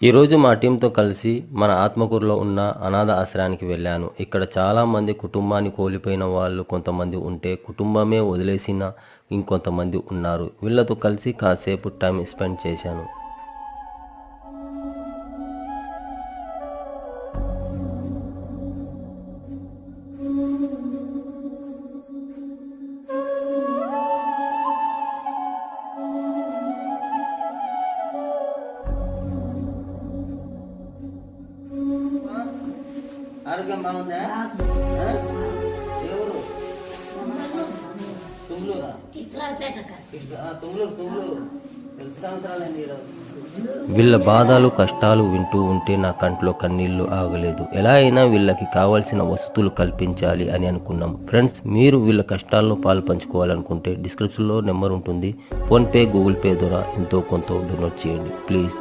ఈరోజు మా టీంతో కలిసి మన ఆత్మకూరులో ఉన్న అనాథ ఆశ్రయానికి వెళ్ళాను. ఇక్కడ చాలామంది కుటుంబాన్ని కోల్పోయిన వాళ్ళు కొంతమంది ఉంటే, కుటుంబమే వదిలేసిన ఇంకొంతమంది ఉన్నారు. వీళ్ళతో కలిసి కాసేపు టైం స్పెండ్ చేశాను. ఆరోగ్యం బాగుందా? ఎవరు? తుమ్లూరా? తుమ్లూరు. 10 సంవత్సరాలండి ఈరోజు. వీళ్ళ బాధలు కష్టాలు వింటూ ఉంటే నా కంట్లో కన్నీళ్లు ఆగలేదు. ఎలా అయినా వీళ్ళకి కావాల్సిన వసతులు కల్పించాలి అని అనుకున్నాం. ఫ్రెండ్స్, మీరు వీళ్ళ కష్టాల్లో పాలు పంచుకోవాలనుకుంటే డిస్క్రిప్షన్లో నెంబర్ ఉంటుంది. ఫోన్పే, గూగుల్ పే ద్వారా ఎంతో కొంత డొనేట్ చేయండి ప్లీజ్.